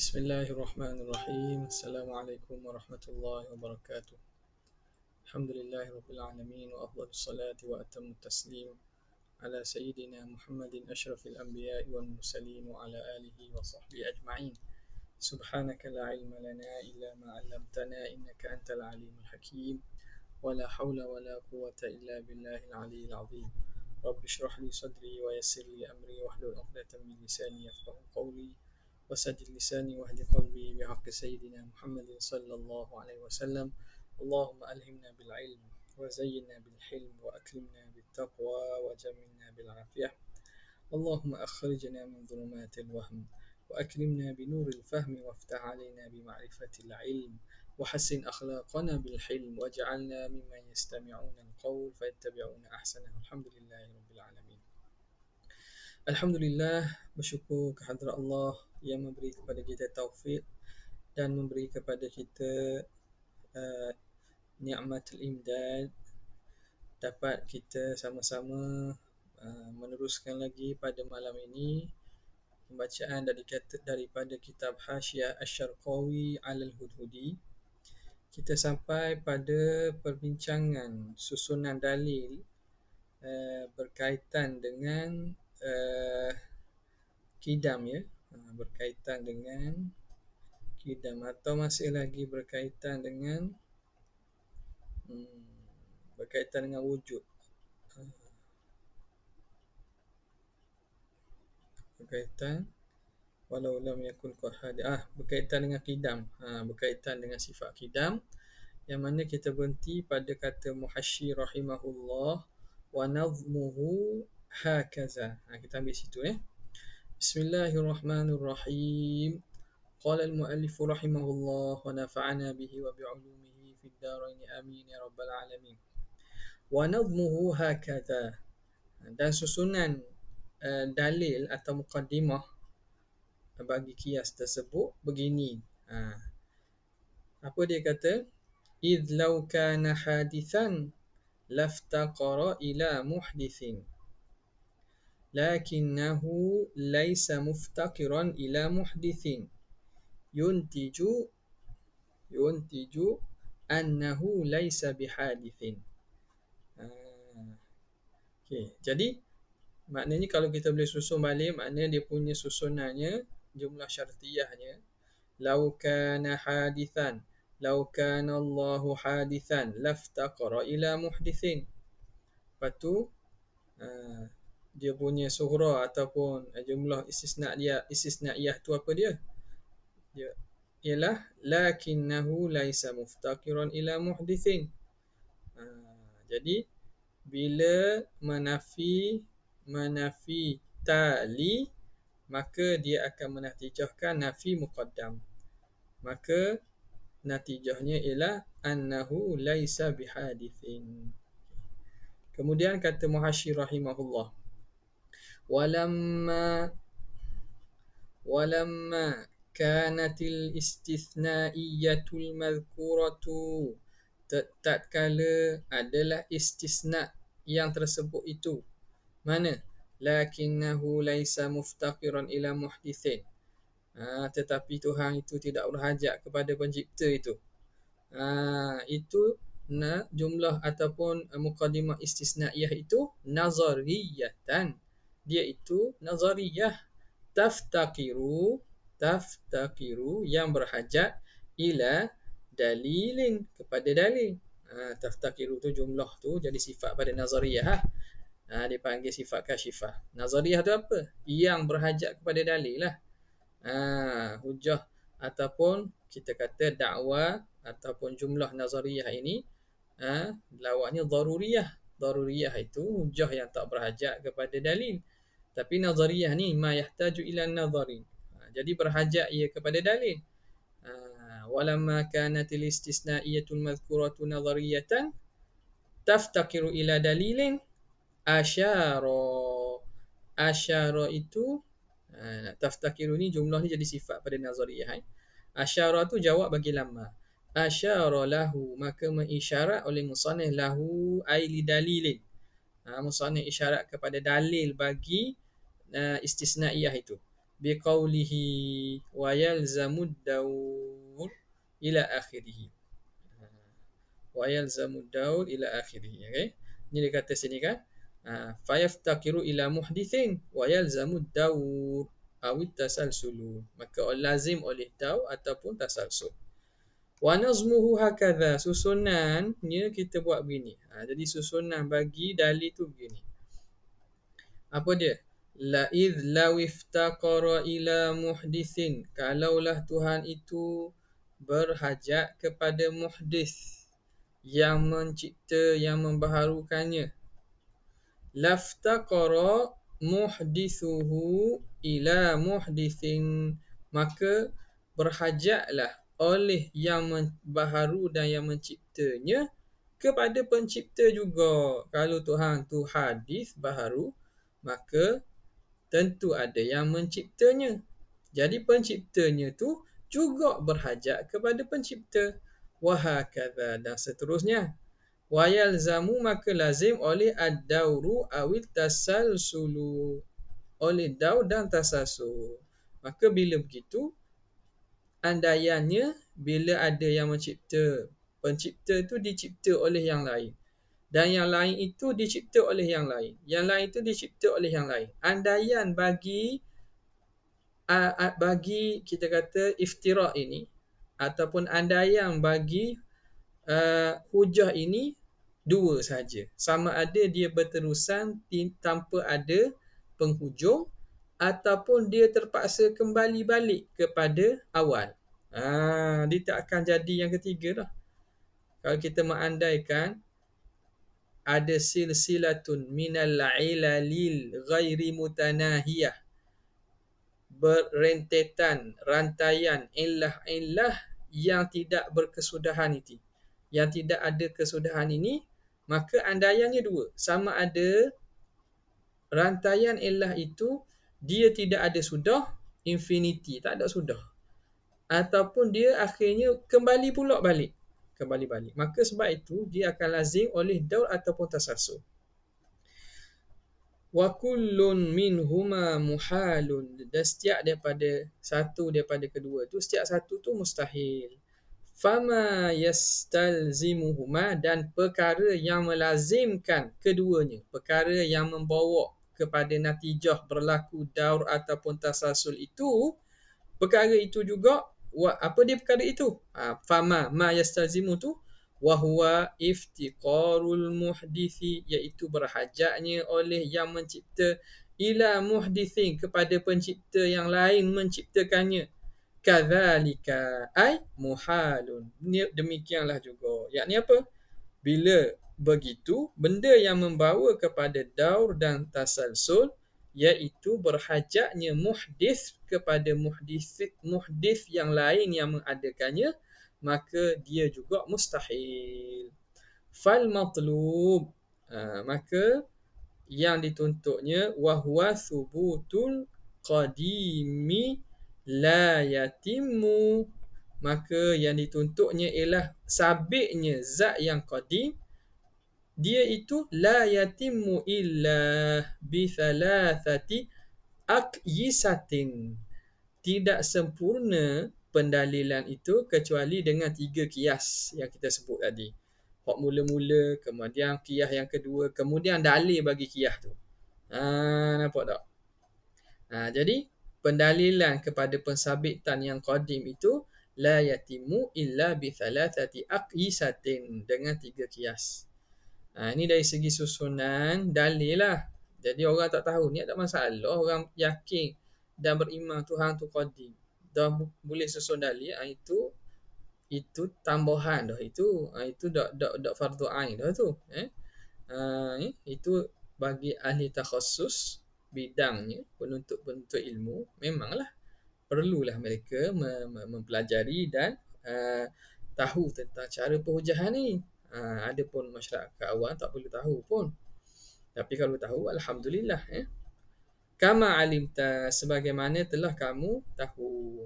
Bismillahirrahmanirrahim. Assalamualaikum warahmatullahi wabarakatuh. Alhamdulillahi rabbil alamin wa afdhalus salati wa atammu taslim ala sayyidina Muhammadin asyrafil anbiya'i wal mursalin wa ala alihi wa sahbihi ajma'in. Subhanaka la ilma lana illa ma 'allamtana innaka antal alimul hakim. Wa la hawla wa la quwwata illa billahil aliyyil 'azim. Rabbi shrah li sadri wa yassir li amri wahlul 'uqdatam min lisani yafqahu qawli. وسدد لساني واهد قلبي بحق سيدنا محمد صلى الله عليه وسلم. اللهم ألهمنا بالعلم وزينا بالحلم وأكرمنا بالتقوى وجملنا بالعافية. اللهم أخرجنا من ظلمات الوهم وأكرمنا بنور الفهم وافتح علينا بمعرفة العلم وحسن أخلاقنا بالحلم واجعلنا ممن يستمعون القول فيتبعون أحسنه. الحمد لله رب العالمين. Alhamdulillah, bersyukur kehadrat Allah yang memberi kepada kita taufik dan memberi kepada kita ni'matul imdad, dapat kita sama-sama meneruskan lagi pada malam ini pembacaan daripada kitab Hasyiah Asy-Syarqawi 'alal Hudhudi. Kita sampai pada perbincangan susunan dalil berkaitan dengan kidam, ya, berkaitan dengan kidam, atau masih lagi berkaitan dengan wujud, berkaitan walau lam yakun qad berkaitan dengan kidam, berkaitan dengan sifat kidam, yang mana kita berhenti pada kata Muhashyi rahimahullah wa nazmuhu hakaza. Kita ambil situ, ya. Bismillahirrahmanirrahim. Qala al-muallif rahimahullah wa nafa'ana bihi wa bi'ulumihi fid darain amin ya rabbal alamin. Wa nazmuhu hakaza. Dan susunan dalil atau muqaddimah bagi qiyas tersebut begini. Apa dia kata? Idh law kana hadithan laftaqara ila muhdithin lakinnahu laysa muftaqiran ila muhdithin yuntiju annahu laysa bihadithin. Okay. Jadi maknanya kalau kita boleh susun balik, maknanya dia punya susunannya, jumlah syartiyahnya, law kana hadithan, law kana Allahu hadithan laftaqara ila muhdithin. Lepas tu dia punya sughra ataupun jumlah istisnaiyah tu apa dia? Dia ialah lakinnahu laisa muftaqiran ila muhdithin. Jadi bila menafi tali, maka dia akan menatijahkan nafi muqaddam. Maka natijahnya ialah annahu laisa bihadithin. Kemudian kata Muhashyi rahimahullah, walamma kanatil istithna'iyatul madhkuratu, tatkala adalah istisna yang tersebut itu, mana? Lakinnahu laisa muftaqiran ila muhdithin, tetapi Tuhan itu tidak berhajat kepada pencipta itu. Itu jumlah ataupun muqaddimah istisnaiyah itu nazariyatan, dia itu nazariyah. Taftaqiru yang berhajat ila dalilin, kepada dalil. Taftaqiru tu jumlah tu jadi sifat pada nazariyah. Dipanggil sifat kasyifah. Nazariyah tu apa? Yang berhajat kepada dalil lah. Hujah ataupun kita kata dakwah ataupun jumlah nazariyah ini lawannya daruriyah. Daruriyah itu hujah yang tak berhajat kepada dalil. Tapi nazariyah ni ma yahtaju ila nazarin, jadi berhajat ia kepada dalil. Walamma kanatil istisnaiyatul madhkuratu nazariyatan taftaqiru ila dalilin asyara itu taftaqiru ni jumlah ni jadi sifat pada nazariyah. Asyara tu jawab bagi lamma. Asyara lahu, maka mengisyarat oleh musannif lahu ay li dalilin. Musannif isyarat kepada dalil bagi istisnaiyah itu. biqaulihi wa yalzamud daur ila akhirih. Wa yalzamud daur ila akhirih. Okey. Ni dia kata sini kan. Fayaftakiru ila muhdithin wa yalzamud daur awit tasalsulu. Maka lazim oleh daur ataupun tasalsul. Wa nazmuhu hakadha, susunannya kita buat begini. Jadi susunan bagi dalil tu begini. Apa dia? La idh law iftaqara ila muhdithin, kalaulah Tuhan itu berhajat kepada muhdith yang mencipta, yang membaharukannya. Laftaqara muhdithuhu ila muhdithin, maka berhajatlah oleh yang membaharu dan yang menciptanya kepada pencipta juga. Kalau Tuhan tu hadis baharu, maka tentu ada yang menciptanya. Jadi penciptanya tu juga berhajat kepada pencipta. Wahakadha, dan seterusnya. Wa yalzamu, maka lazim oleh ad-dauru awit tasalsulu, oleh daur dan tasalsul. Maka bila begitu, andaiannya bila ada yang mencipta, pencipta itu dicipta oleh yang lain, dan yang lain itu dicipta oleh yang lain, yang lain itu dicipta oleh yang lain. Andaian bagi kita kata iftirak ini, ataupun andaian bagi hujah ini dua saja. Sama ada dia berterusan tanpa ada penghujung, ataupun dia terpaksa kembali balik kepada awal. Dia tak akan jadi yang ketiga lah. Kalau kita mengandaikan ada silsilatun minal ilalil ghairi mutanahiyah, berentetan rantaian illah-illah yang tidak berkesudahan itu, yang tidak ada kesudahan ini, maka andaiannya dua. Sama ada rantaian illah itu dia tidak ada sudah, infinity, tak ada sudah, ataupun dia akhirnya kembali pula balik. Maka sebab itu dia akan lazim oleh daur ataupun tasalsul. Wa kullun minhuma muhalun, dan setiap daripada satu daripada kedua tu, setiap satu tu mustahil. Fama yastalzimuhuma, dan perkara yang melazimkan keduanya, perkara yang membawa kepada natijah berlaku daur ataupun tasalsul itu, perkara itu juga, apa dia perkara itu? Fama ma yastalzimu tu wa huwa iftiqarul muhdithi, iaitu berhajatnya oleh yang mencipta ila muhdithin, kepada pencipta yang lain menciptakannya. Kadzalika ay muhalun, demikianlah juga. Yakni apa? Bila begitu, benda yang membawa kepada daur dan tasalsul, iaitu berhajatnya muhdith kepada muhdith yang lain yang mengadakannya, maka dia juga mustahil. Fal matlub, maka yang dituntutnya, wahwa thubutul qadimi la yatimmu, maka yang dituntutnya ialah sabitnya zat yang qadim, dia itu la yatimmu illa bi thalathati aqyisatin, tidak sempurna pendalilan itu kecuali dengan 3 kias yang kita sebut tadi. Hak mula-mula, kemudian kias yang kedua, kemudian dalil bagi kias tu. Nampak tak? Jadi pendalilan kepada pensabitan yang qadim itu la yatimu illa bi thalathati aqyisatin, dengan 3 kias. Ini dari segi susunan dalil lah. Jadi orang tak tahu ni tak masalah, orang yakin dan beriman Tuhan tu qadim, dah boleh susun dalil, itu tambahan dah, itu dak fardu ain dah tu. Itu bagi ahli takhassus bidangnya, penuntut ilmu, memanglah perlulah mereka mempelajari dan tahu tentang cara perhujahan ni. Adapun masyarakat awam tak perlu tahu pun, tapi kalau tahu alhamdulillah. Kama alimta, sebagaimana telah kamu tahu.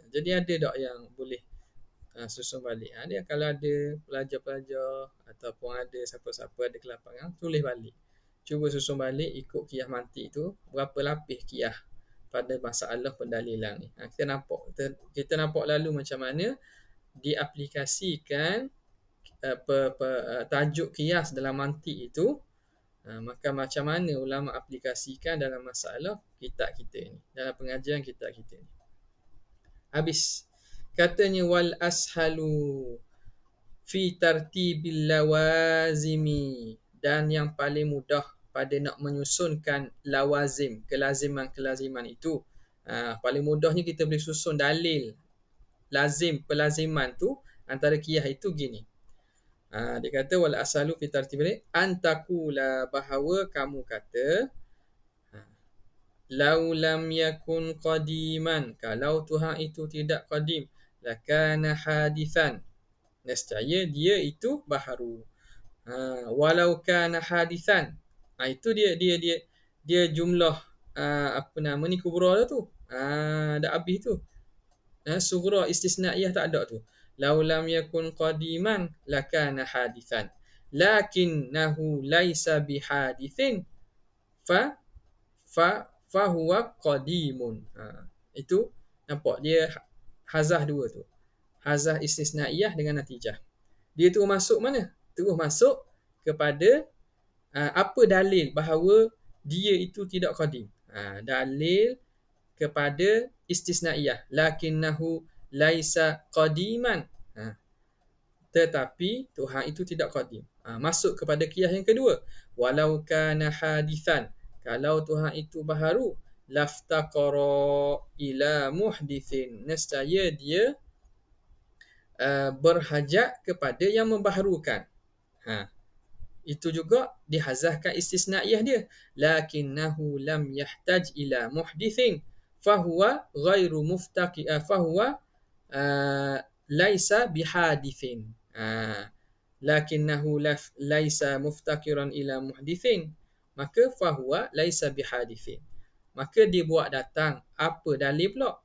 Jadi ada tak yang boleh susun balik? Dia kalau ada pelajar-pelajar ataupun ada siapa-siapa ada kelapangan, tulis balik. Cuba susun balik ikut qiyas mantik tu, berapa lapis qiyas pada masalah pendalilan ni. Kita nampak lalu macam mana diaplikasikan tajuk qiyas dalam mantik itu. Maka macam mana ulama aplikasikan dalam masalah kitab kita ni, dalam pengajian kitab kita ni. Habis katanya wal ashalu fi tartibil lawazimi, dan yang paling mudah pada nak menyusunkan lawazim, kelaziman-kelaziman itu. Paling mudahnya kita boleh susun dalil lazim, pelaziman tu antara qiyas itu gini. Dia kata wal asalu fi tartibil antakula, bahawa kamu kata lau lam yakun qadiman, kalau Tuhan itu tidak qadim, lakana hadithan, nescaya dia itu baharu. Walau kana hadithan, itu dia jumlah kubra tu. Dah habis tu. Sughra istisnaiyah tak ada tu. Lau lam yakun qadiman lakana hadithan, lakinnahu laisa bihadithin fa huwa qadimun. Itu nampak dia hazah dua tu. Hazah istisnaiyah dengan natijah. Dia terus masuk mana? Terus masuk kepada apa dalil bahawa dia itu tidak qadim. Dalil kepada istisnaiyah, lakinnahu laisa qadiman, tetapi Tuhan itu tidak qadim. Masuk kepada qiyas yang kedua, walau kana hadithan, kalau Tuhan itu baharu, laftaqara ila muhdithin, nescaya dia berhajat kepada yang membaharukan. Itu juga dihazahkan istisnaiyah dia, lakinnahu lam yahtaj ila muhdithin fahuwa ghairu muftaqi fahuwa laisa bihadithin. Lakinnahu laisa muftaqiran ila muhdithin, maka fahuwa laisa bihadithin. Maka dia buat datang apa dalil pula?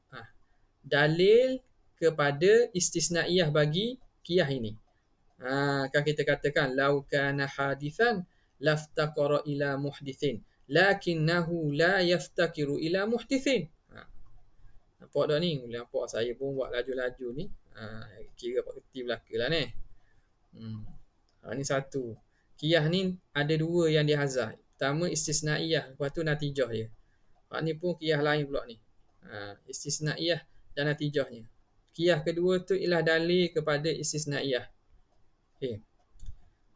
Dalil kepada istisnaiyah bagi qiyas ini. Kan kita katakan lau kana hadithan laftaqara ila muhdithin, lakinnahu la yaftakiru ila muhdithin. Nampak dah ni? Nampak saya pun buat laju-laju ni. Kira Pak Keti belaka lah ni. Ni satu. Qiyas ni ada dua yang dihazah. Pertama istisnaiyah, lepas tu natijah dia. Ni pun qiyas lain pula ni. Istisnaiyah dan natijahnya. Qiyas kedua tu ialah dalil kepada istisnaiyah. Okay.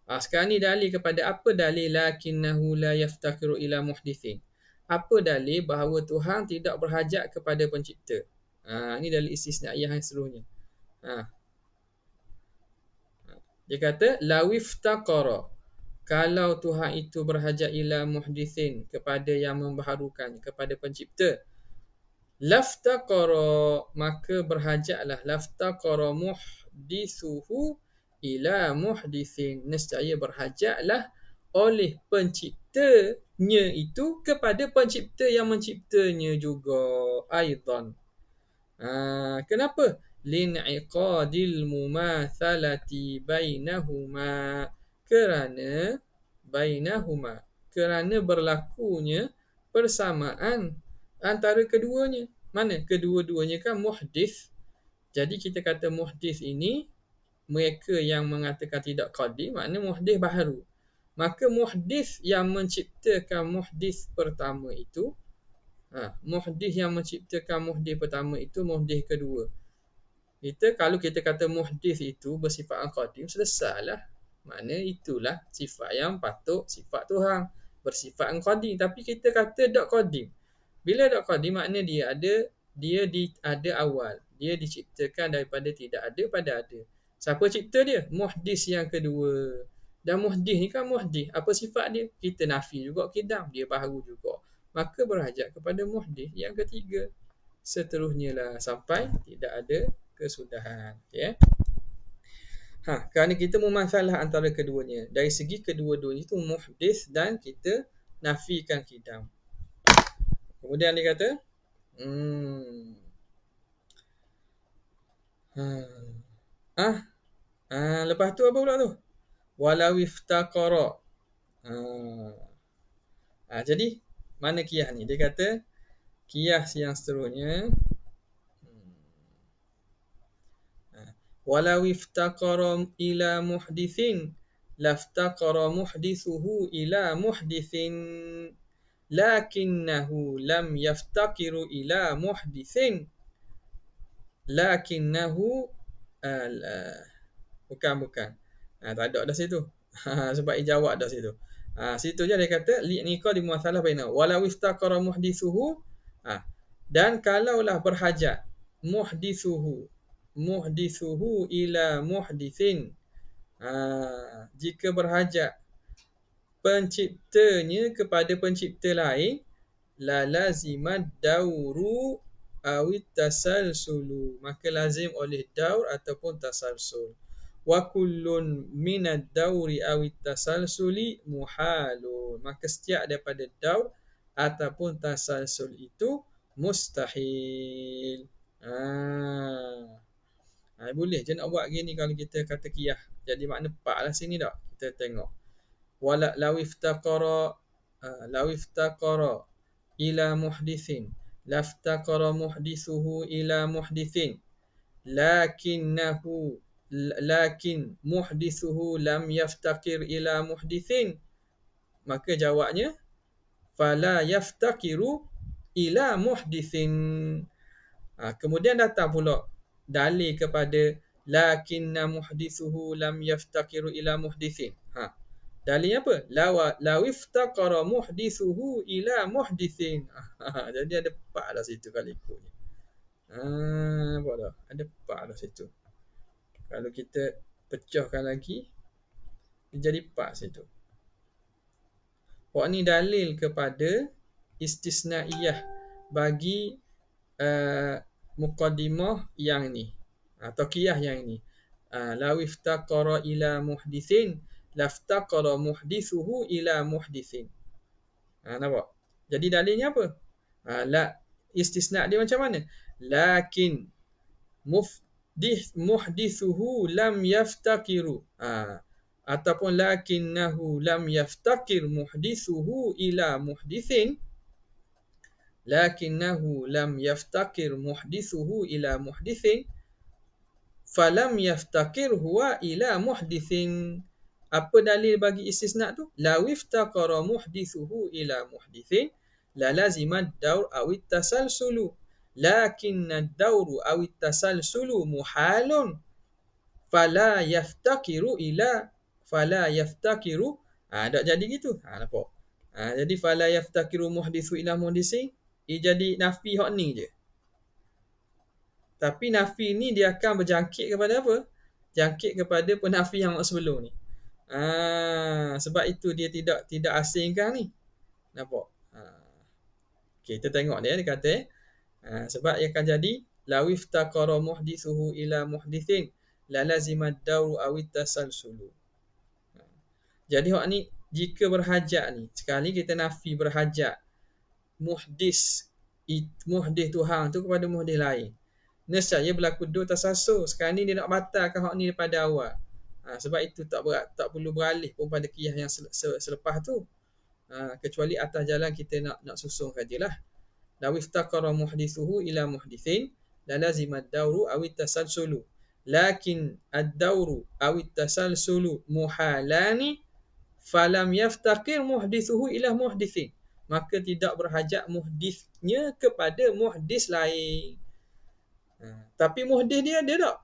Sekarang ni dalil kepada apa? Dalil lakinnahu la yaftakiru ila muhdithin. Apa dalil bahawa Tuhan tidak berhajat kepada pencipta? Ini dalil istisnaiyah yang seluruhnya. Dia kata lawiftaqara, kalau Tuhan itu berhajat ila muhdithin, kepada yang membaharukan, kepada pencipta, laftaqara, maka berhajatlah, laftaqara muhdithuhu ila muhdithin, nescaya berhajatlah oleh penciptanya itu kepada pencipta yang menciptanya juga aidan. Kenapa? Lin'iqadil mumathalati bainahuma, kerana berlakunya persamaan antara keduanya. Mana? Kedua-duanya kan muhdith. Jadi kita kata muhdith ini, mereka yang mengatakan tidak qadim, maknanya muhdith baharu. Maka muhdith yang menciptakan muhdith pertama itu, muhdith yang menciptakan muhdith pertama itu muhdith kedua. Kalau kita kata muhdith itu bersifat qadim, selesailah. Maknanya itulah sifat yang patut, sifat Tuhan, bersifat qadim. Tapi kita kata tak qadim. Bila tak qadim, maknanya dia ada awal. Dia diciptakan daripada tidak ada pada ada. Siapa cipta dia? Muhdith yang kedua. Dan muhdith ni kan muhdith. Apa sifat dia? Kita nafi juga qidam. Dia baharu juga. Maka berhajat kepada muhdith yang ketiga. Seterusnya lah sampai tidak ada kesudahan. Okay? Kerana kita memasalah antara keduanya. Dari segi kedua-duanya itu muhdith dan kita nafikan qidam. Kemudian dia kata lepas tu apa pula tu? Walau iftaqara. Jadi mana qiyas ni? Dia kata Qiyas yang seterusnya. Walau iftaqara ila muhdithin laftaqara muhdithuhu ila muhdithin lakinnahu lam yaftaqiru ila muhdithin lakinnahu bukan tak ada dah situ. Sebab ijawab dah situ. Situ je dia kata li'niqa di muathalah baina walau iftaqara muhdithuhu dan kalaulah berhajat muhdithuhu ila muhdithin, jika berhajat penciptanya kepada pencipta lain, la lazimad dauru awit tasalsulu, maka lazim oleh daur ataupun tasalsul. Wa kullun minad dauri awit tasalsuli muhalun, maka setiap daripada daur ataupun tasalsul itu mustahil. Boleh je nak buat gini kalau kita kata qiyah. Jadi makna pak lah sini tak? Kita tengok. Wala law iftaqara ila muhdithin laftaqara muhdithuhu ila muhdithin lakin muhdithuhu lam yaftaqir ila muhdithin, maka jawabnya fala yaftaqiru ila muhdithin. Kemudian datang pula dalil kepada lakinna muhdithuhu lam yaftaqiru ila muhdithin. Dalilnya apa? Law iftaqara muhdithuhu ila muhdithin. Jadi ada pak dah situ kalau ikutnya. Nampak tak? Ada pak dah situ. Kalau kita pecahkan lagi, dia jadi pak situ. Ni dalil kepada istisnaiyah bagi muqaddimah yang ni atau qiyah yang ni. Law iftaqara ila muhdithin laftaqara muhdithuhu ila muhdithin. Nampak? Jadi dalilnya apa? Istisna dia macam mana? Lakin muhdithuhu lam yaftaqiru. Ataupun lakinnahu lam yaftaqir muhdithuhu ila muhdithin. Lakinnahu lam yaftaqir muhdithuhu ila muhdithin. Falam yaftaqir huwa ila muhdithin. Apa dalil bagi istisna tu? Law iftaqara muhdithuhu ila muhdithin la lazimad daur awit tasalsulu lakinnad dauru awit tasalsulu muhalun fala yaftaqiru tak jadi gitu. Nampak? Jadi fala yaftaqiru muhdithu ila muhdithin, jadi nafi hak ni je. Tapi nafi ni dia akan berjangkit kepada apa? Jangkit kepada penafi yang sebelum ni. Sebab itu dia tidak asingkan ni. Nampak? Kita tengok dia kata sebab ia akan jadi law iftaqara muhdithuhu ila muhdithin la lazimad dauru awit tasalsulu. Jadi hak ni jika berhajat ni, sekali kita nafi berhajat muhdis Tuhan tu kepada muhdis lain, nescaya berlaku dua tasalsul. Sekarang ni dia nak batalkan hak ni daripada awal. Sebab itu tak perlu beralih pun pada qiyah yang selepas tu. Kecuali atas jalan kita nak susung sajalah. Law iftaqara muhdithuhu ila muhdithin la lazimad dauru awit tasalsulu lakin ad-dauru awit tasalsulu muhalani falam yaftaqir muhdithuhu ila muhdithin, maka tidak berhajat muhdisnya kepada muhdis lain. Tapi muhdis dia tak.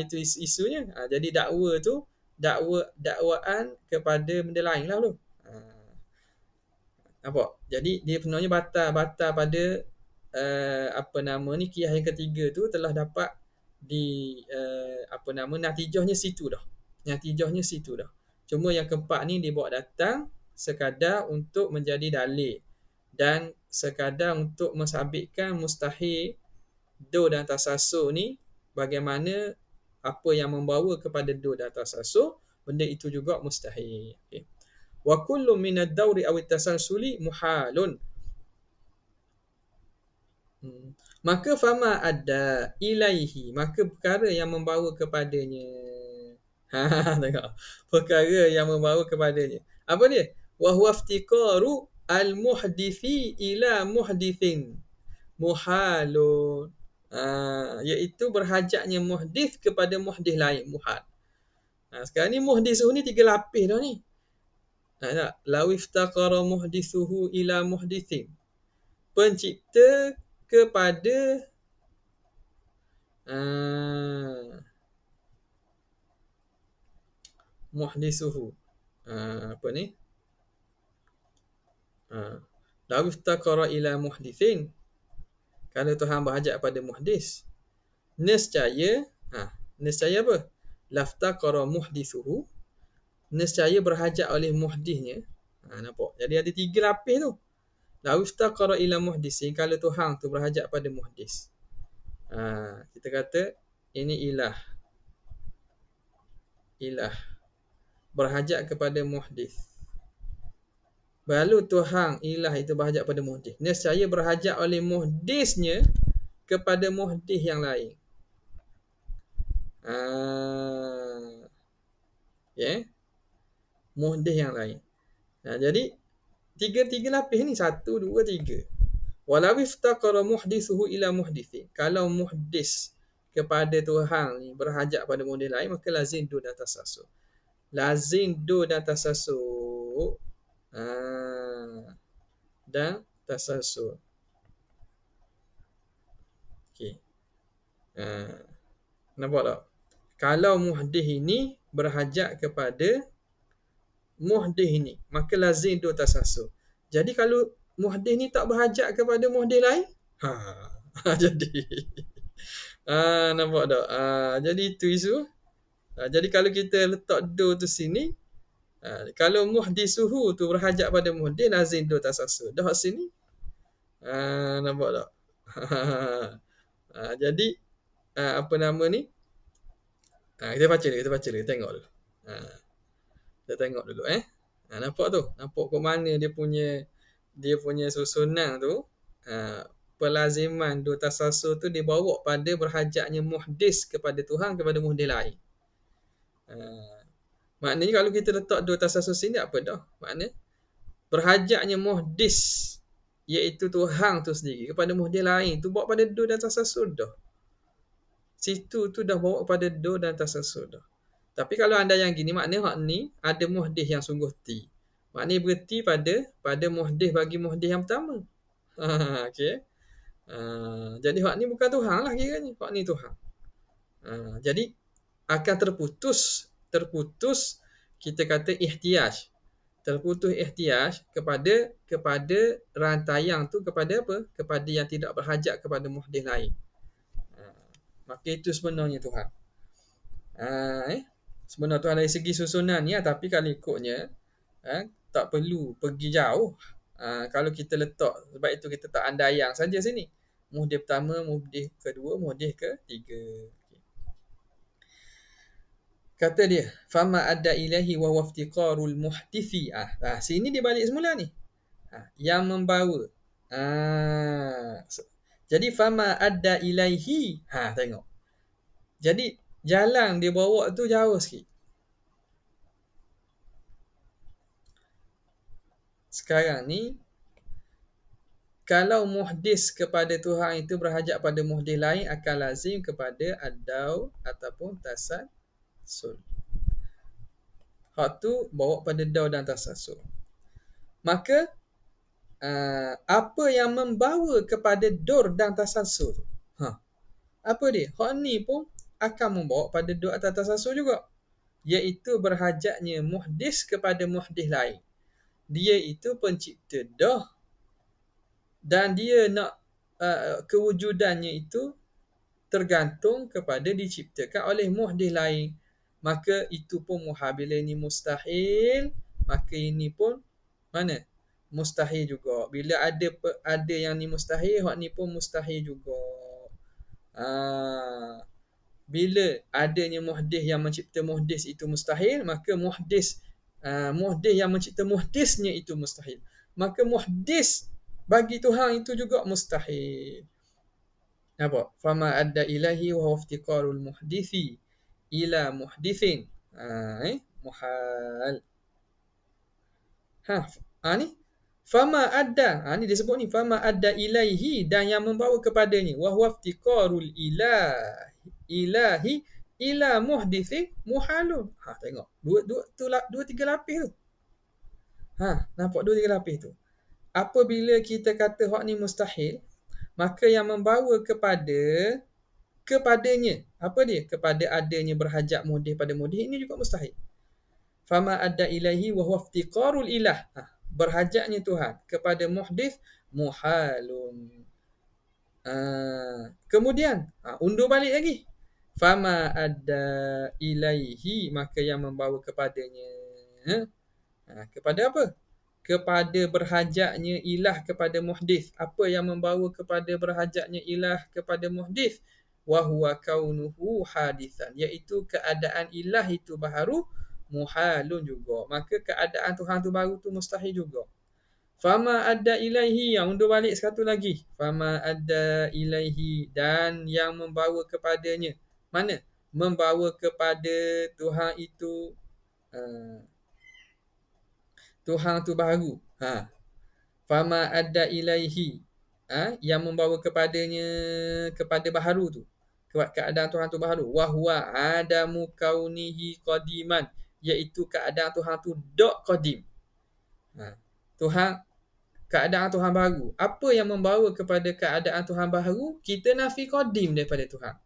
Itu isunya. Jadi dakwa tu dakwaan kepada benda lain lah tu. Nampak? Jadi dia sebenarnya batal pada qiyah yang ketiga tu telah dapat di natijahnya situ dah. Natijahnya situ dah. Cuma yang keempat ni dia bawa datang sekadar untuk menjadi dalil dan sekadar untuk mensabitkan mustahil do dan tasasul ni, bagaimana apa yang membawa kepada do dan tasasul, benda itu juga mustahil. Okay. Wa kullu minad dauri awit tasalsuli muhalun. Maka fama ada ilaihi, maka perkara yang membawa kepadanya. Tengok. Perkara yang membawa kepadanya. Apa dia? Wa huwa iftiqaru al-muhdithi ila muhdithin. muhalun. Iaitu berhajatnya muhdis kepada muhdis lain, muhal. Sekarang ni muhdisuhu ni 3 lapis dah ni. Tak? Law iftaqara muhdisuhu ila muhdisin. Pencipta kepada muhdisuhu. Apa ni? Law iftaqara ila muhdisin. Kalau Tuhan berhajat pada muhdis, nescaya apa? Laftaqara muhdisuhu, nescaya berhajat oleh muhdisnya. Nampak? Jadi ada 3 lapis tu. Law iftaqara ila muhdisin, kalau Tuhan tu berhajat pada muhdis. Kita kata ini ilah berhajat kepada muhdis. Lalu Tuhan ilah itu berhajat pada muhdis, nescaya berhajat oleh muhdisnya kepada muhdis yang lain. Muhdis yang lain. Jadi tiga lapis ni, 1, 2, 3. Walau iftaqara muhdisuhu ila muhdisin. Kalau muhdis kepada Tuhan ni berhajat pada muhdis lain, maka lazim du dan tasasu. Lazim du dan tasasu. Dan tasasu. Okey. Nampak tak? Kalau muhdis ini berhajat kepada muhdis ini, maka lazim du tasasu. Jadi kalau muhdis ni tak berhajat kepada muhdis lain, jadi nampak tak? Jadi itu isu. Jadi kalau kita letak do tu sini, kalau muhdisuhu tu berhajat pada muhdis, lazim do tasasu. Dah sini. Nampak tak? Jadi apa nama ni? Kita baca dulu, tengok dulu. Kita tengok dulu nampak tu? Nampak ke mana dia punya susunan tu? Pelaziman do tasasu tu dibawa pada berhajatnya muhdis kepada Tuhan kepada muhdis lain. Maknanya kalau kita letak do tasasu sini apa dah? Maknanya berhajatnya muhdis, iaitu Tuhan tu sendiri, kepada muhdis lain tu bawa pada do dan tasasu dah. Situ tu dah bawa pada do dan tasasu dah. Tapi kalau anda yang gini, maknanya hak ni ada muhdis yang sungguh ti. Maknanya berti pada muhdis bagi muhdis yang pertama. Okey. Jadi hak ni bukan Tuhan lah kiranya. Hak ni Tuhan. Jadi akan terputus kita kata ihtiyaj. Terputus ihtiyaj kepada rantaian tu kepada apa? Kepada yang tidak berhajat kepada muhdis lain. Maka itu sebenarnya Tuhan. Sebenarnya Tuhan dari segi susunan ni, tapi kalau ikutnya tak perlu pergi jauh. Kalau kita letak, sebab itu kita tak andaian saja sini. Muhdis pertama, muhdis kedua, muhdis ketiga. Kata dia, fama adda ilahi wa waftiqarul muhdisi. Sini dia balik semula ni. Yang membawa. Jadi fama adda ilaihi. Tengok. Jadi jalan dia bawa tu jauh sikit. Sekarang ni kalau muhdis kepada Tuhan itu berhajat pada muhdis lain, akan lazim kepada adau ataupun tasasul. Hak tu bawa pada daw dan tasasul. Maka apa yang membawa kepada dur dan tasasul? Apa dia? Hak ni pun akan membawa pada dur atau tasasul juga. Iaitu berhajatnya muhdis kepada muhdis lain. Dia itu pencipta dah. Dan dia nak kewujudannya itu tergantung kepada diciptakan oleh muhdis lain. Maka itu pun muhal. Bila ini mustahil, maka ini pun mana? Mustahil juga. Bila ada yang ni mustahil, hak ni pun mustahil juga. Bila adanya muhdis yang mencipta muhdis itu mustahil, maka muhdis yang mencipta muhdisnya itu mustahil. Maka muhdis bagi Tuhan itu juga mustahil. Nampak? Fama adda ilahi wa waftiqarul muhdisi ila muhdisin. Muhal. Ni Fama adda, ni disebut ni, fama adda ilaihi, dan yang membawa kepadanya, wa huwa iftiqarul ilahi ila muhdithin muhalun. Tengok. Dua tiga lapis tu. Nampak dua tiga lapis tu. Apabila kita kata hak ni mustahil, maka yang membawa kepadanya, apa dia? Kepada adanya berhajat muhdith pada muhdith, ini juga mustahil. Fama adda ilaihi wa huwa iftiqarul ilah. Berhajatnya Tuhan kepada muhdith muhalun. Kemudian undur balik lagi. Fama adda ilaihi, maka yang membawa kepadanya. Kepada apa? Kepada berhajatnya ilah kepada muhdith. Apa yang membawa kepada berhajatnya ilah kepada muhdith? Wa huwa kaunuhu hadithan, iaitu keadaan ilah itu baharu, muhalun juga. Maka keadaan Tuhan tu baru tu mustahil juga. Fama adda ilaihi, yang undur balik satu lagi. Fama adda ilaihi, dan yang membawa kepadanya. Mana? Membawa kepada Tuhan itu, Tuhan tu baharu. Fama adda ilaihi, yang membawa kepadanya, kepada baharu tu, keadaan Tuhan tu baharu. Wahwa adamu kaunihi qadiman, iaitu keadaan Tuhan tu dok qadim. Tuhan, keadaan Tuhan baharu. Apa yang membawa kepada keadaan Tuhan baharu? Kita nafi qadim daripada Tuhan.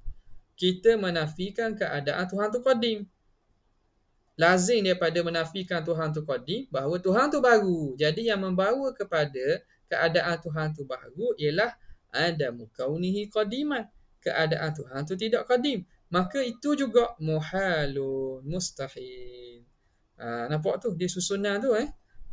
Kita menafikan keadaan Tuhan tu qadim. Lazim daripada menafikan Tuhan tu qadim, bahawa Tuhan tu baru. Jadi yang membawa kepada keadaan Tuhan tu baharu ialah adamu kaunihi qadiman, keadaan Tuhan tu tidak qadim. Maka itu juga muhalun, mustahil. Nampak tu dia susunan tu,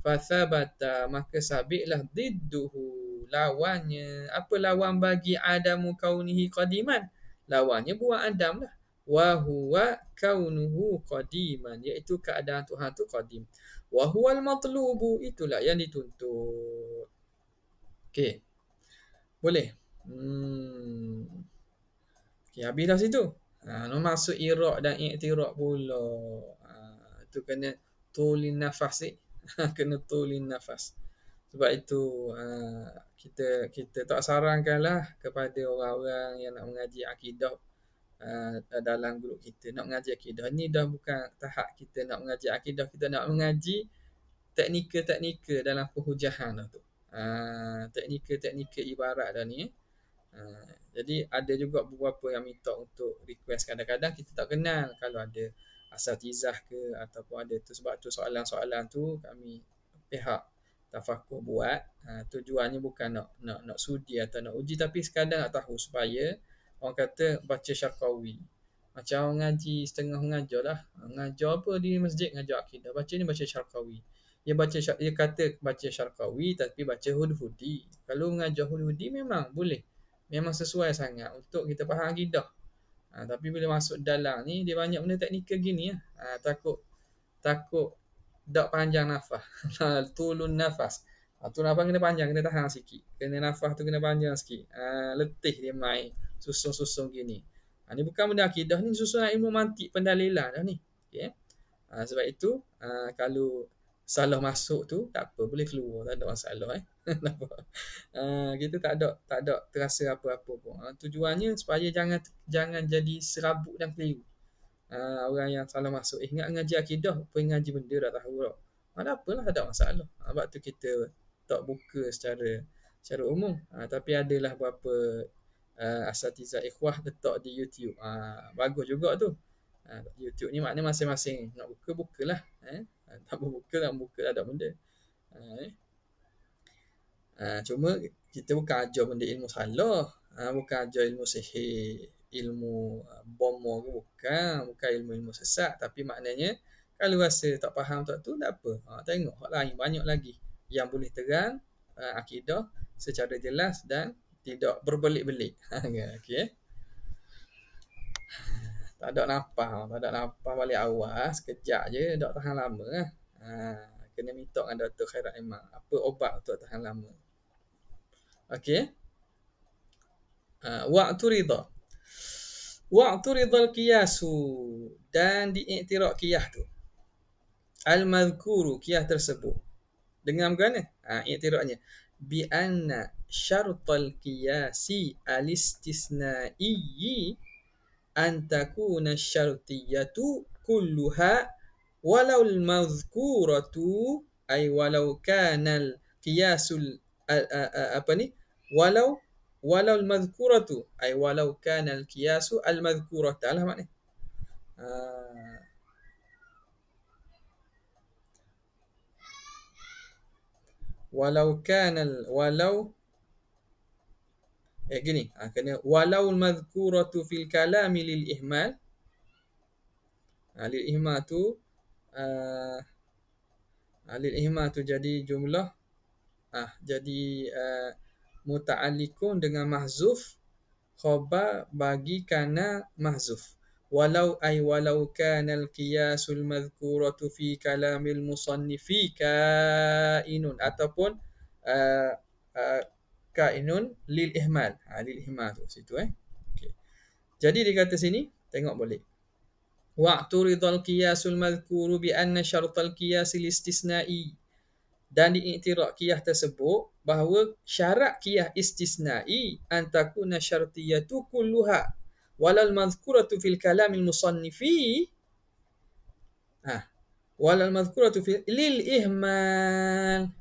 fathabata, maka sabitlah didduhu, lawannya. Apa lawan bagi adamu kaunihi qadiman? Lawannya buat Adam lah. Wa huwa kaunuhu qadiman, iaitu keadaan Tuhan tu qadim. Wa huwal matlubu, itulah yang dituntut. Okey. Boleh? Okey, habis dah situ. Maksud iraq dan i'tiraq pula. Itu kena tulin nafas ni. Kena tulin nafas. Sebab itu kita tak sarankanlah kepada orang-orang yang nak mengaji akidah dalam grup kita, nak mengaji akidah. Ini dah bukan tahap kita nak mengaji akidah, kita nak mengaji teknika-teknika dalam perhujahan dah tu. Teknika-teknika ibarat dah ni. Jadi ada juga beberapa yang minta untuk request, kadang-kadang kita tak kenal kalau ada asatizah ke ataupun ada tu. Sebab tu soalan-soalan tu kami pihak Tafakuh buat, tujuannya bukan nak sudi atau nak uji, tapi sekadar nak tahu supaya orang kata baca Syarqawi. Macam orang ngaji setengah mengajar lah. Mengajar apa di masjid, ngajar akidah. Baca ni baca Syarqawi. Dia kata baca Syarqawi tapi baca Hudhudi. Kalau mengajar Hudhudi memang boleh. Memang sesuai sangat untuk kita faham akidah. Tapi bila masuk dalam ni, dia banyak benda teknikal gini. Takut tak panjang nafas. Tulun nafas. Tu nafas kena panjang, kena tahan sikit. Kena nafas tu kena panjang sikit. Letih dia main. Susun-susun gini. Ni bukan benda akidah, ni susunan ilmu mantik pendalilan dah ni. Okay? Sebab itu, kalau salah masuk tu, tak apa, boleh keluar. Tak ada masalah. Kita tak ada terasa apa-apa pun. Tujuannya supaya jangan jadi serabut dan keliru. Orang yang salah masuk, ingat ngaji akidah, ngaji benda dah tahu tak. Tak apalah, tak ada masalah. Sebab tu kita tak buka secara umum. Tapi adalah beberapa asatizah ikhwah letak di YouTube. Bagus juga tu. YouTube ni maknanya masing-masing nak bukalah. Tak buka, tak ada benda. Cuma kita bukan ajar benda ilmu salah. Bukan ajar ilmu sihir, ilmu bomo ke, bukan ilmu-ilmu sesat. Tapi maknanya kalau rasa tak faham tak tu, tak apa. Tengok hak lain banyak lagi yang boleh terang akidah secara jelas dan tidak berbelit-belit. Okey. Tak ada nafas balik awal, sekejap je, tak tahan lama lah. Kena minta dengan Dr. Khairat Imam apa obat untuk tahan lama. Okey. Wa'turidal qiyasu, dan diiktiraf qiyas tu. Al-madhkuru, qiyas tersebut. Dengan bagaimana? I'tirafnya. Bi anna syartal qiyasi al-istisnai an takuna syartiyatu kulluha walau al-madhkuratu ay walau kana al-qiyasul apa ni? Walau al-madhkuratu ay walau kana al-qiyasu al-madhkurata lah maknanya. Walau kana walau gini, kena walau al-madhkuratu fil kalami lil ihmal. Lil ihmal tu lil ihmal tu jadi jumlah jadi muta'alliqun dengan mahzuf khabar bagi kana mahzuf. Walau kana al-qiyasul madhkuratu fi kalamil musannifi kainun ataupun uh, uh, kainun lil ihmal. Lil ihmal tu situ okey. Jadi dia kata sini tengok boleh. Wa'turidal qiyasul madhkuru bi anna syartal qiyasil istisna'i. Dan diiktiraf qiyas tersebut bahawa syarat qiyas istisna'i antakuna syartiyatu kulluha walal madhkuratu fil kalamil musannifi walal madhkuratu fil lil ihmal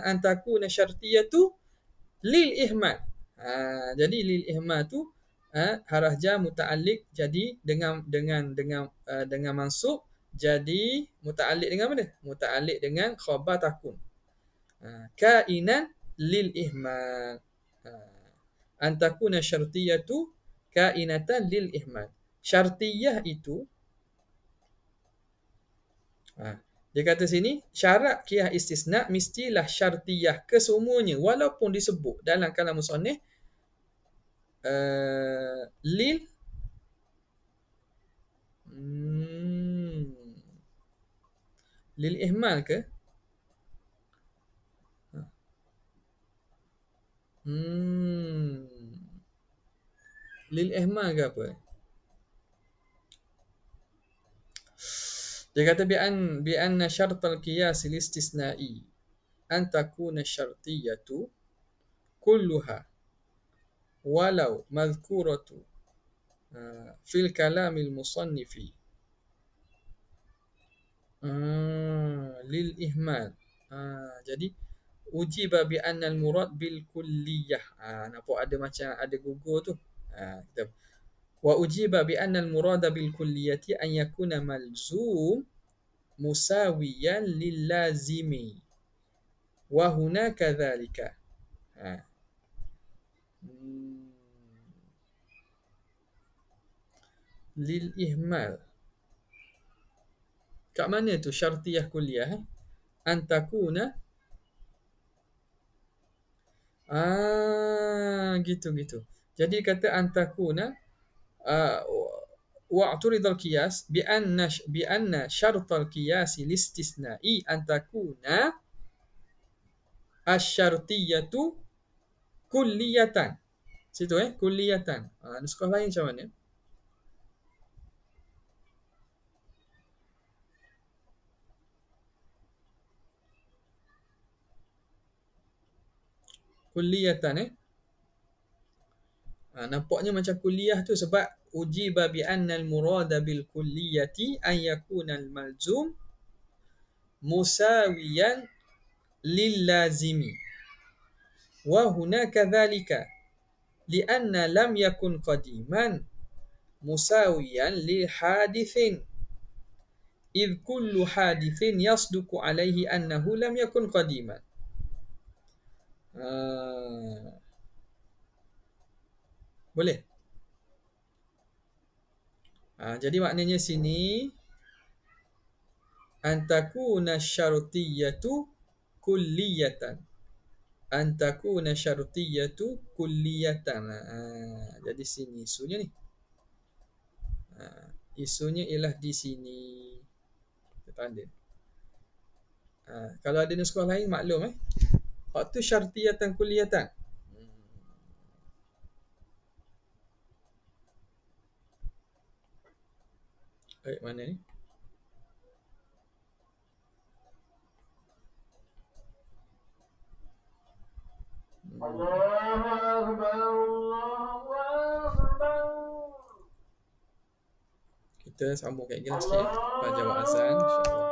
antakuna syartiyatu lil ihmal. Jadi lil ihmal tu harah jar muta'alliq jadi dengan mansub jadi muta'alliq dengan mana? Muta'alliq dengan khabar takun. Kainan lil ihmal. Antakuna syartiyatu kainatan lil ihmal. Syartiyah itu dia kata sini syarat qiyas istisna mestilah syartiyah kesemuanya walaupun disebut dalam kalam musannif lil lil ihmal ke? Lil ihmal ke apa? Dia kata bi anna syartal qiyas istisna'i an takuna syartiyatu kulluha walau madhkuratu fil kalamil musannifi lil ihmal. Jadi ujiba bi anna al murad bil kulliyah. Nampak ada macam ada gugur tu. Kita wa ujiba bi anna al murada bil kulliyati an yakuna malzum musawiyan lil lazimi wa huna kadhalika. Lil ihmal kat mana tu syartiyah kulliyah antakuna gitu. Jadi kata antakuna wa'turidal qiyas bi anna syartal qiyas listisna'i antakuna asyartiyatu kulliyatan. Situ kulliyatan. Nuskah lain macam mana? Kulliyatan nampaknya macam kulliyah tu sebab ujiba bi annal murada bil kulliyati an yakuna al malzum musawiyan lil lazimi wa huna kadhalika li anna lam yakun qadiman musawiyan li hadithin id kullu hadithin yasduqu alaihi annahu lam yakun qadiman. Boleh? Jadi maknanya sini antakuna syartiyatu kulliyatan. Antakuna syartiyatu kulliyatan. Jadi sini isunya ni. Isunya ialah di sini. Kita tanda. Kalau ada nuskah lain maklum waktu syartiyatan kulliyatan. Baik, mana ni? Kita sambung kayak gini sikit ya. Lepas jawab azan, insyaAllah.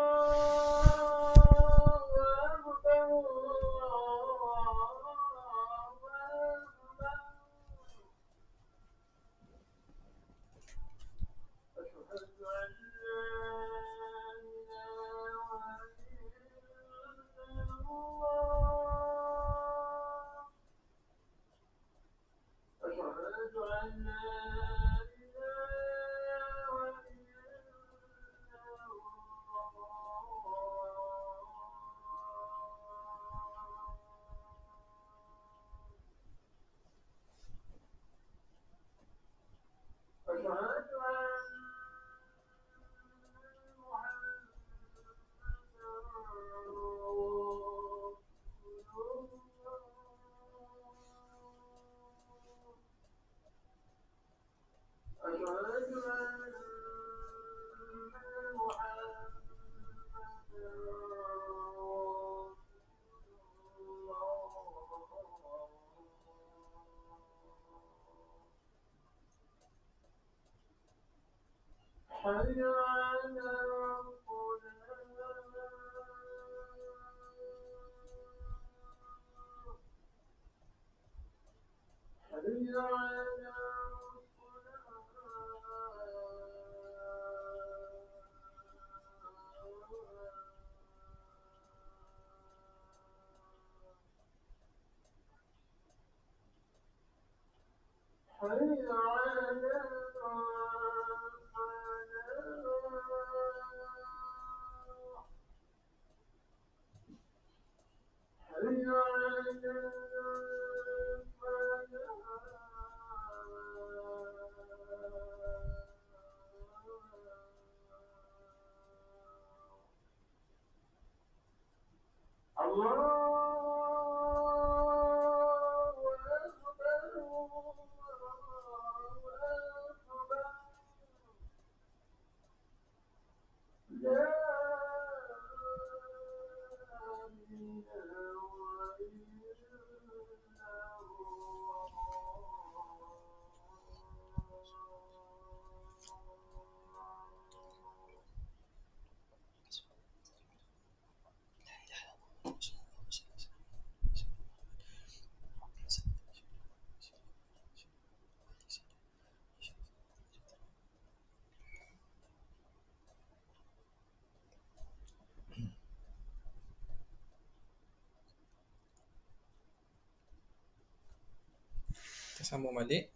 Kita sambung balik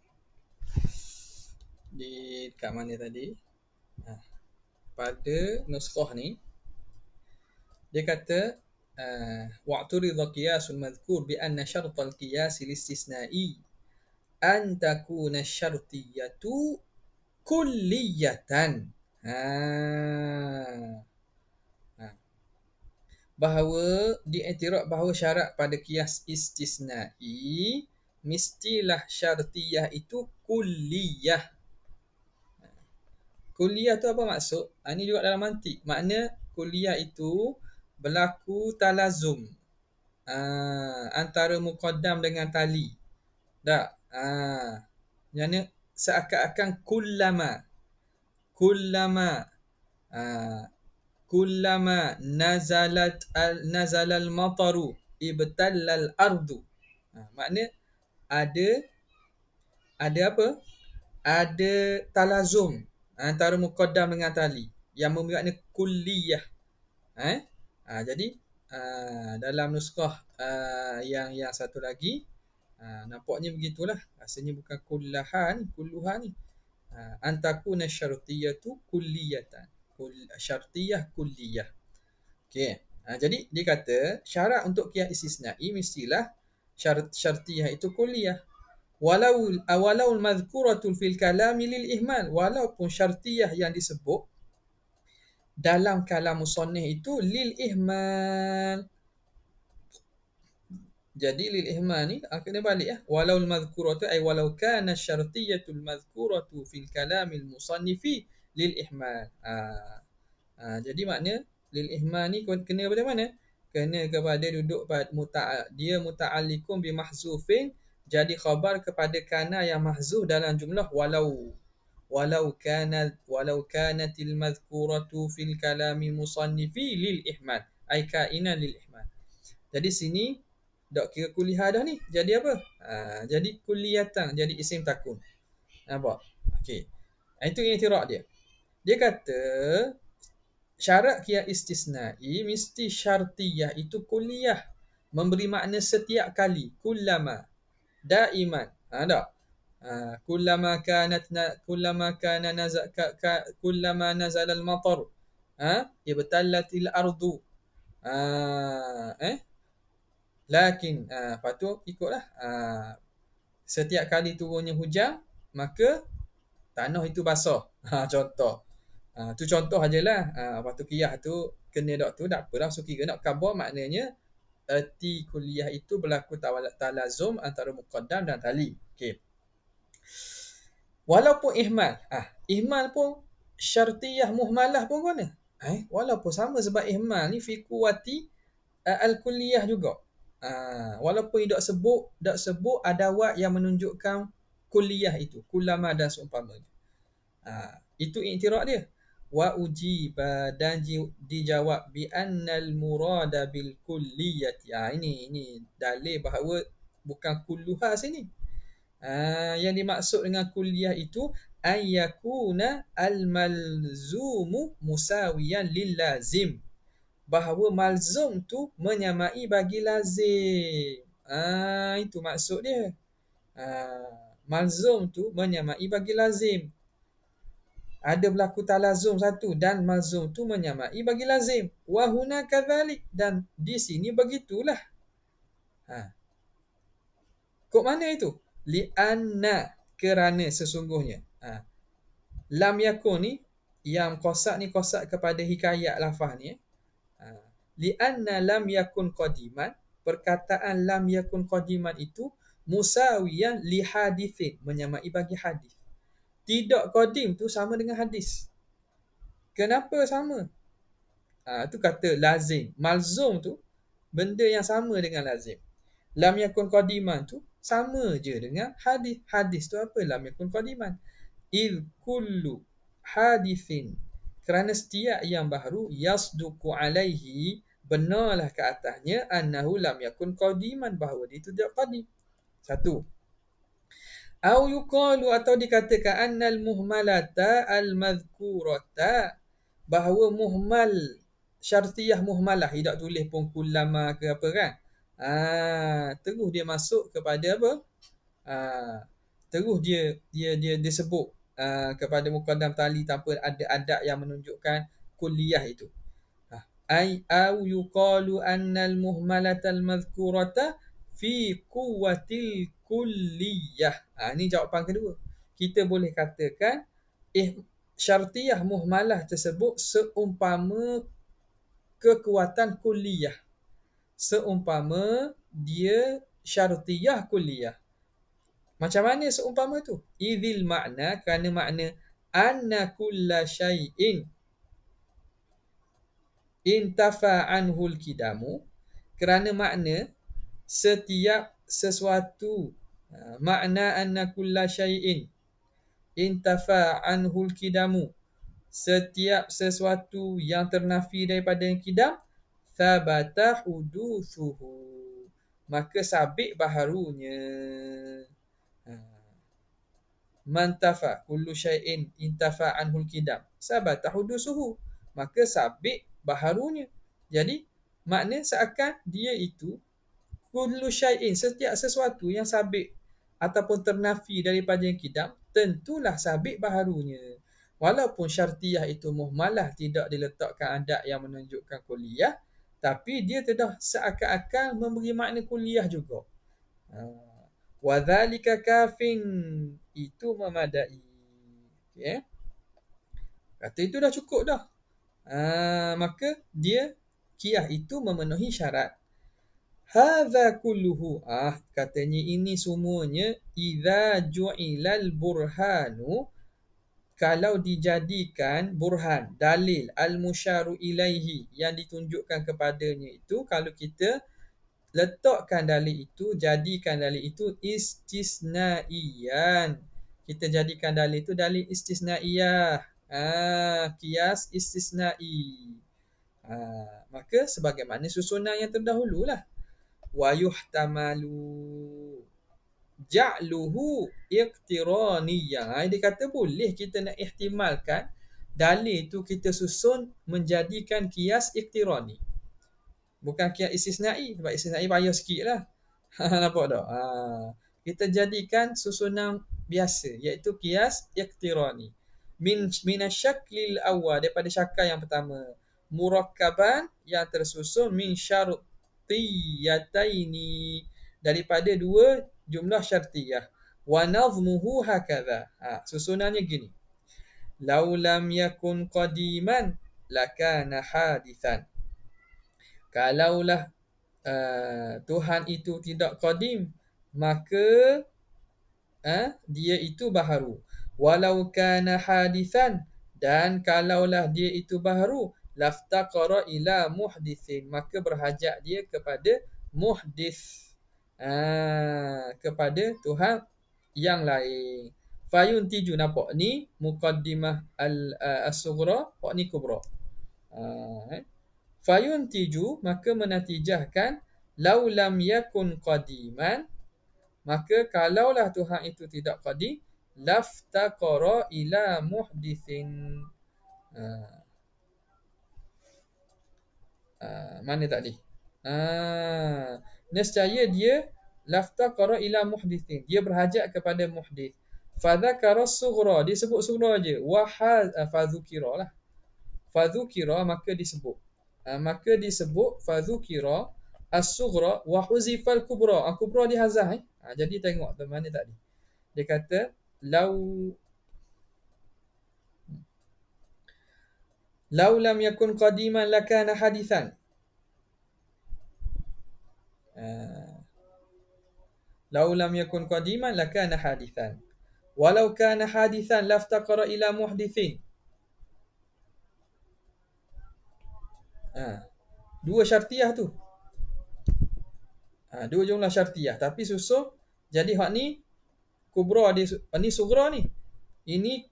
di dekat mana tadi. Pada nuskhah ni dia kata wa'turidha qiyasul madhkur bi anna syartal qiyas listisna'i an takuna syartiyatu kulliyatan. Bahawa diiktiraf bahawa syarat pada qiyas istisna'i mestilah syartiyah itu kulliyah. Kulliyah tu apa maksud? Ini juga dalam mantik. Makna kulliyah itu berlaku talazum antara muqaddam dengan tali. Tak? Yang seakan-akan kullama nazalal mataru ibtallal ardu. Makna ada apa? Ada talazum antara muqaddam dengan tali yang membuatnya kulliyah. Jadi dalam nuskhah yang satu lagi nampaknya begitulah. Rasanya bukan kulluhan ni. Antakuna syartiyatu kulliyatan. Syartiyah kulliyah. Okey. Jadi dia kata syarat untuk qiyas istisna'i mestilah syartiyah itu kulliyah. Walau al-madhkuratul fil kalami lil ihmal, walaupun syartiyah yang disebut dalam kalam musannif itu lil ihmal. Jadi lil ihmal ni kena balik ya. Walau al-madhkuratu ay walau kana syartiyatul madhkuratu fil kalamil musannifi lil ihmal. Jadi makna lil ihmal ni kena pada mana? kena kepada duduk pada dia muta'alliqun bi mahzufin, jadi khabar kepada kana yang mahzuf dalam jumlah walau kanatil madhkuratu fil kalami musannifi lil ihmal, ai kainan lil ihmal. Jadi sini dak kira kuliah dah ni. Jadi apa? Jadi kulliyatan, jadi isim takun. Nampak? Okey. Itu i'tirad dia. Dia kata syarat qiyas istisna'i mesti syartiyah itu kulliyah, memberi makna setiap kali, kullama, daiman. Tak? Kullama kana kullama nazala al-matar. Ibtallatil ardu. Lakin lepas tu ikutlah. Setiap kali turunnya hujan, maka tanah itu basah. Contoh. Tu contoh ajalah. Lepas tu qiyas tu kena dok tu tak apalah. So kira nak khabar maknanya erti kuliah itu berlaku talazum antara muqaddam dan tali. Okey. Walaupun ihmal. Ihmal pun syartiyah muhmalah pun guna. Walaupun sama sebab ihmal ni fi quwati al-kulliyah juga. Walaupun dak sebut adawat yang menunjukkan kulliyah itu, kullama dan seumpamanya. Itu i'tirad dia. Wa ujiba, dan dijawab bi annal murada bil kulliyati. Ini dalil bahawa bukan kulluha sini. Yang dimaksud dengan kulliyah itu ayyakuna al malzumu musawiyan lil lazim, bahawa malzum tu menyamai bagi lazim. Itu maksud dia. Malzum tu menyamai bagi lazim. Ada berlaku talazum satu dan malzum tu menyamai bagi lazim. Wa huna kadzalik, dan di sini begitulah. Kok mana itu? Li'anna, kerana sesungguhnya. Lam yakun ni, yang qasak ni qasak kepada hikayat lafaz ni. Li'anna lam yakun qadiman, perkataan lam yakun qadiman itu musawiyan li hadithin, menyamai bagi hadis. Tidak qadim tu sama dengan hadis. Kenapa sama? Tu kata lazim. Malzum tu benda yang sama dengan lazim. Lam yakun qadiman tu sama je dengan hadis. Hadis tu apa? Lam yakun qadiman. Il kullu hadithin, kerana setiap yang baru, yasduqu alaihi, benarlah ke atasnya, annahu lam yakun qadiman, bahawa dia itu tidak qadim. Satu. Au yuqalu, atau dikatakan annal muhmalata al-madhkurata, bahawa muhmal, syartiyah muhmalah, tidak tulis pun kullama ke apa kan. Terus dia masuk kepada apa? Terus dia sebut kepada muqaddam tali tanpa ada adab yang menunjukkan kulliyah itu. Ai au yuqalu annal muhmalatal madhkurata fi quwwatil kulliyah. Ini jawapan kedua. Kita boleh katakan syartiyah muhmalah tersebut seumpama kekuatan kulliyah. Seumpama dia syartiyah kulliyah. Macam mana seumpama tu? Idzil makna, kerana makna anna kulla syai'in intafa anhul kidamu, kerana makna setiap sesuatu, makna anna kulla syai'in intafa anhul kidamu, setiap sesuatu yang ternafi daripada yang kidam, thabata huduthuhu, maka sabit baharunya. Mantafa kullu syai'in intafa anhul kidam, sabata huduthuhu, maka sabit baharunya. Jadi makna seakan dia itu kullu syai'in, setiap sesuatu yang sabit ataupun ternafi daripada yang kidam, tentulah sabit baharunya. Walaupun syartiyah itu muhmalah, tidak diletakkan adab yang menunjukkan kulliyah, tapi dia telah seakan-akan memberi makna kulliyah juga. Wa dzalika kafin, itu memadai. Okay. Kata itu dah cukup dah. Maka dia qiyas itu memenuhi syarat. Hadza kulluhu, katanya ini semuanya idza ju'ilal burhanu, kalau dijadikan burhan, dalil, al-musyaru ilaihi, yang ditunjukkan kepadanya itu, kalau kita letakkan dalil itu, jadikan dalil itu istisnaiyan. Kita jadikan dalil itu dalil istisnaiyah. Qiyas istisnai. Maka sebagaimana susunan yang terdahululah. Wa yuhtamalu ja'luhu iqtiraniyah. Dia kata boleh kita nak ihtimalkan dalil itu kita susun menjadikan qiyas iqtirani. Bukan qiyas istisnai. Sebab istisnai payah sikit lah. Nampak tak? Kita jadikan susunan biasa, iaitu qiyas iqtirani. Minasyaklil awal, daripada syakal yang pertama. Murakkaban, yang tersusun min syartiyataini, daripada dua jumlah syartiyah. Wa nazmuhu hakadha. Susunannya gini. Lau lam yakun qadiman lakana hadithan. Kalaulah Tuhan itu tidak qadim, maka dia itu baharu. Walau kana hadithan, dan kalaulah dia itu baharu, laftaqara ila muhdithin, maka berhajat dia kepada muhdith, kepada Tuhan yang lain. Fayuntiju, nampak ni muqaddimah as-sughra, ni kubra. Fayuntiju, maka menatijahkan, lau lam yakun qadiman, maka kalaulah Tuhan itu tidak qadim, laftaqara ila muhdithin. Mana tadi? Nescaya dia laftaqara ila muhdithin, dia berhajat kepada muhdith. Fadzakara sughra, dia sebut sughra je. Fadzukira lah. Fadzukira, maka disebut. Maka disebut fadzukira as-sughra wa huzifal kubra. Kubra dihazaf. Jadi tengok tu mana tadi. Dia kata lau lam yakun qadiman lakana hadithan. Lau lam yakun qadiman lakana hadithan. Walau kana hadithan laftaqara ila muhdithin. Dua syartiyah tu. Dua jumlah syartiyah, tapi susun jadi hak ni kubra dia, ni sughra ni. Ini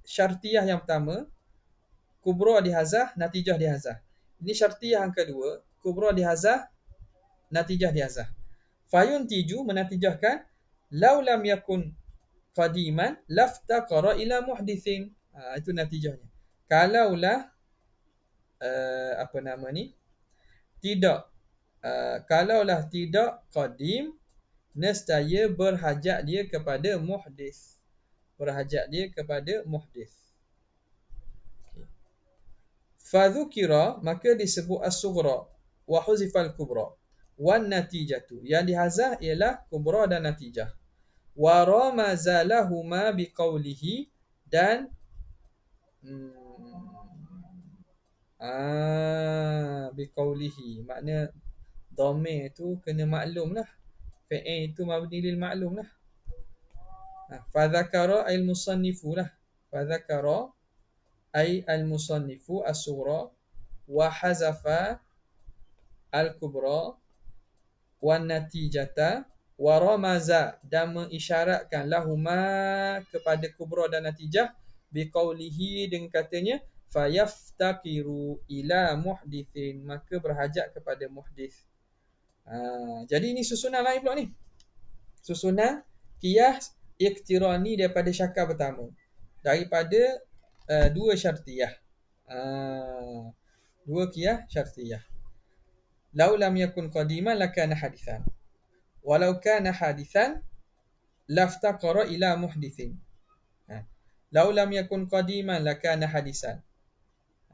syartiyah yang pertama, kubra dihazaf, natijah dihazaf. Ini syartiyah yang kedua, kubra dihazaf, natijah dihazaf. Fayuntiju, menatijahkan, lau lam yakun qadiman laftaqara ila muhdithin. Itu natijahnya. Kalaulah kalaulah tidak qadim, nescaya berhajat dia kepada muhdith. Berhajat dia kepada muhdith. Fadzukira, maka disebut as-sughra wa huzifal kubra. Wan natijatu, yang dihazaf ialah kubra dan natijah. Wa ramazalahuma biqaulihi, dan biqaulihi, makna dhamir tu kena maklum lah. Fi'il tu mabni lil ma'lum lah. Fadzakara ay al-musannifu lah. Fadzakara ay al-musannifu as-sughra wa hazafa al-kubra wan natijata wa ramaza, dan mengisyaratkan lahuma, kepada kubra dan natijah, biqaulihi, dengan katanya fayaftaqiru ila muhdithin, maka berhajat kepada muhdith. Jadi ini susunan lain pula ni. Susunan qiyas iqtirani daripada syakal pertama. Daripada dua syartiyah. Dua qiyas syartiyah. Lau lam yakun qadiman lakana hadithan. Walau kana hadithan laftaqara ila muhdithin. Lau lam yakun qadiman lakana hadisan.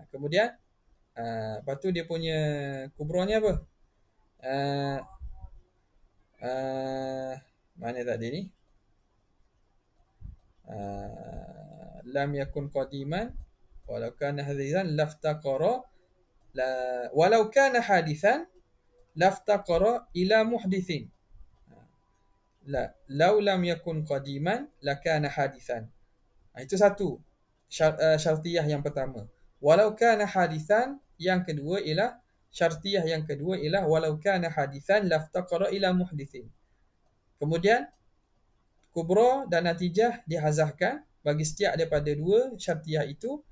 Kemudian lepas tu dia punya kubranya apa? Mana tadi ni? Lam yakun qadiman walau kana hadithan laftaqara, walau kana hadithan laftaqara ila muhdithin. Lau lam yakun qadiman lakana hadithan. Itu satu. syartiyah yang pertama. Walau kana hadithan, yang kedua ialah syartiyah yang kedua ialah walau kana hadithan laftaqara ila muhdithin. Kemudian kubra dan natijah dihazahkan bagi setiap daripada dua syartiyah itu,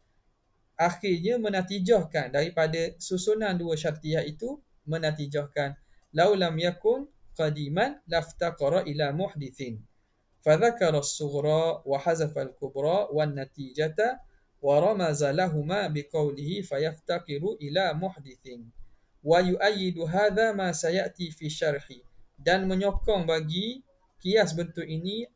akhirnya menatijahkan daripada susunan dua syartiyah itu, menatijahkan lau lam yakun qadiman laftaqara ila muhdithin. فذكر الصغرى وحذف الكبرى والنتيجة ورمز لهما بقوله فيفتقر إلى محدث ويؤيد هذا ما سيأتي في الشرح. Dan menyokong bagi kias bentuk ini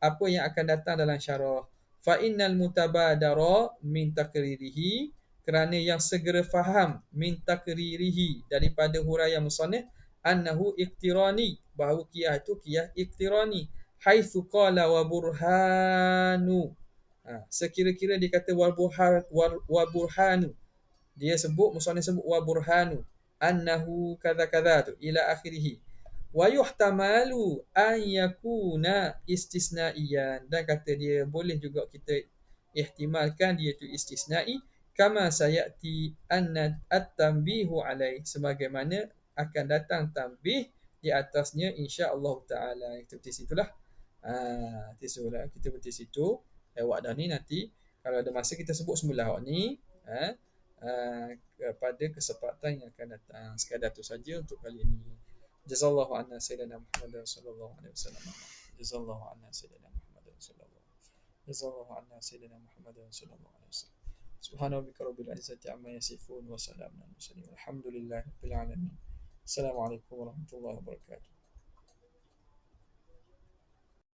apa yang akan datang dalam syarah. Fa innal mutabadara min takririhi, kerana yang segera faham, min takririhi, daripada huraian musannif, annahu iqtirani, bahawa kias itu kias iqtirani, haitsu qala wa burhanu. Sekira-kira dia kata wa burhanu, dia sebut musannif sebut wa burhanu annahu kadza kadza tu ila akhirih. Wa yuhtamalu an yakuna istisnaiyan, dan kata dia boleh juga kita ihtimalkan dia tu istisnai, kama sayati anna at-tanbihu alaih, sebagaimana akan datang tanbih di atasnya insya-Allah taala. Itu di situlah. Kita berhenti situ. Awak dah ni nanti kalau ada masa kita sebut semula awak ni pada kesempatan yang akan datang. Sekadar tu saja untuk kali ini. Jazallahu anna sayyidina Muhammad sallallahu alaihi wasallam. Jazallahu anna sayyidina Muhammad sallallahu alaihi wasallam. Jazallahu anna sayyidina Muhammad sallallahu alaihi wasallam. Subhana rabbika rabbil izzati amma yasifun wa salamun alal mursalin. Alhamdulillahi rabbil alamin. Assalamualaikum warahmatullahi wabarakatuh.